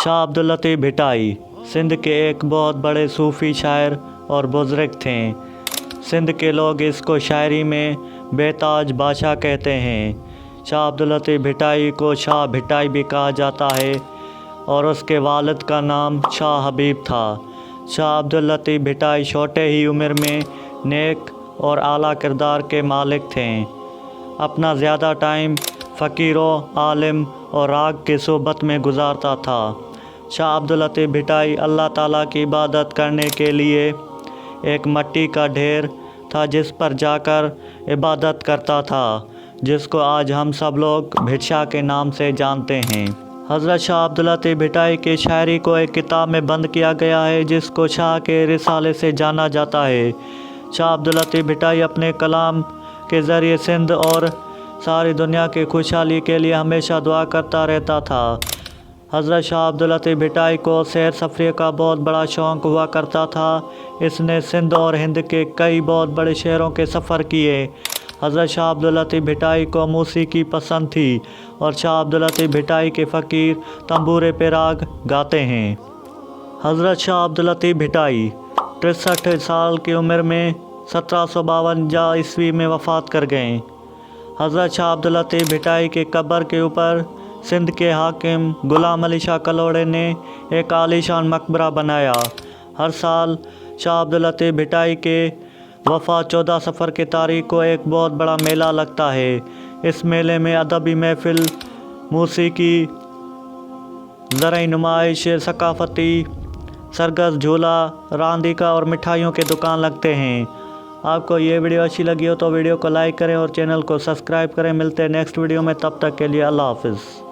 शाह अब्दुल लतीफ़ भिटाई सिंध के एक बहुत बड़े सूफ़ी शायर और बुज़ुर्ग थे। सिंध के लोग इसको शायरी में बेताज बादशाह कहते हैं। शाह अब्दुल लतीफ़ भिटाई को शाह भिटाई भी कहा जाता है और उसके वालिद का नाम शाह हबीब था। शाह अब्दुल लतीफ़ भिटाई छोटे ही उम्र में नेक और आला किरदार के मालिक थे। अपना ज़्यादा टाइम फ़कीरों, आलिम और राग की सोबत में गुजारता था। शाह अब्दुल लतीफ़ भिटाई अल्लाह ताला की इबादत करने के लिए एक मिट्टी का ढेर था जिस पर जाकर इबादत करता था, जिसको आज हम सब लोग भिक्षा के नाम से जानते हैं। हज़रत शाह अब्दुल लतीफ़ भिटाई की शायरी को एक किताब में बंद किया गया है जिसको शाह के रिसाले से जाना जाता है। शाह अब्दुल लतीफ़ भिटाई अपने कलाम के ज़रिए सिंध और सारी दुनिया की खुशहाली के लिए हमेशा दुआ करता रहता था। हज़रत शाह अब्दुल लतीफ़ भिटाई को सैर सफरी का बहुत बड़ा शौक़ हुआ करता था। इसने सिंध और हिंद के कई बहुत बड़े शहरों के सफ़र किए। हज़रत शाह अब्दुल लतीफ़ भिटाई को मौसीकी पसंद थी और शाह अब्दुल लतीफ़ भिटाई के फ़कीर तंबूरे पे राग गाते हैं। हज़रत शाह अब्दुल लतीफ़ भिटाई 63 साल की उम्र में 1752 ईस्वी में वफ़ात कर गए। हज़रत शाह अब्दुल लतीफ़ भिटाई के कब्र के ऊपर सिंध के हाकिम गुलाम अली शाह कलोड़े ने एक आलीशान मकबरा बनाया। हर साल शाह अब्दुल लतीफ़ भिटाई के वफ़ात 14 सफ़र की तारीख को एक बहुत बड़ा मेला लगता है। इस मेले में अदबी महफ़िल, मौसीकी, ज़रई नुमाइश, सकाफ़ती सरगस, झूला, रांदिका और मिठाइयों के दुकान लगते हैं। आपको ये वीडियो अच्छी लगी हो तो वीडियो को लाइक करें और चैनल को सब्सक्राइब करें। मिलते हैं नेक्स्ट वीडियो में, तब तक के लिए अल्लाह हाफ़िज़।